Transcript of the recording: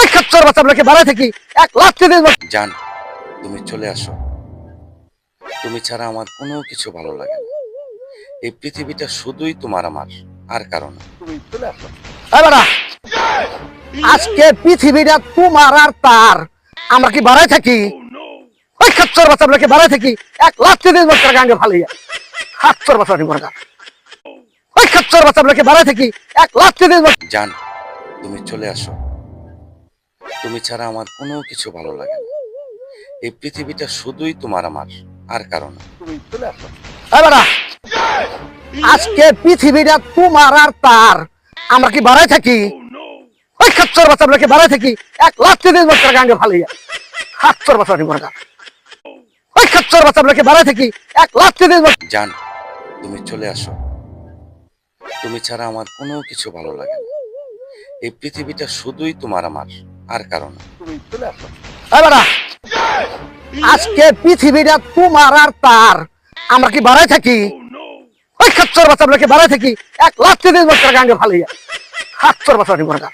ওই খচ্চর বাচ্চা আপনাকে বাড়াই থাকি এক লাখ দিন। জান, তুমি চলে আসো। তুমি ছাড়া আমার কোনো কিছু ভালো লাগে না। এই পৃথিবীটা শুধুই তোমার আমার, আর কারণ না। তুমি চলে আসো। এবারা আজকে পৃথিবীটা তোমার আর তার, আমরা কি বাড়াই থাকি? ওই খচ্চর বাচ্চা আপনাকে বাড়াই থাকি এক লাখ দিন গাঙ্গে ফালিয়া। খচ্চর বাচ্চা ওই খচ্চর বাচ্চা আপনাকে বাড়াই থাকি এক লাখ দিন। জান, তুমি চলে আসো। তুমি ছাড়া আমার কোনো কিছু ভালো লাগে না। এই পৃথিবীটা শুধুই তোমার আমার, আর কারণ না। তুমি চলে আসো। এবারা আজকে পৃথিবীটা তোমার আর তার, আমরা কি বাড়াই থাকি? ওই খচ্চর বাচ্চা আপনাকে বাড়াই থাকি এক লাখ দিন গাঙ্গে ফালিয়া। খচ্চর বাচ্চা ওই খচ্চর বাচ্চা আপনাকে বাড়াই থাকি এক লাখ দিন। জান, তুমি চলে আসো। তুমি ছাড়া আমার কোনো কিছু ভালো লাগে না। এই পৃথিবীটা শুধুই তোমার আমার, আর কারণ না। তুমি চলে আসো। এবারা আজকে পৃথিবীটা তোমার আর তার, আমরা কি বাড়াই থাকি? ওই খচ্চর বাচ্চা আপনাকে বাড়াই থাকি এক লাখ দিন গাঙ্গে ফালিয়া। খচ্চর বাচ্চা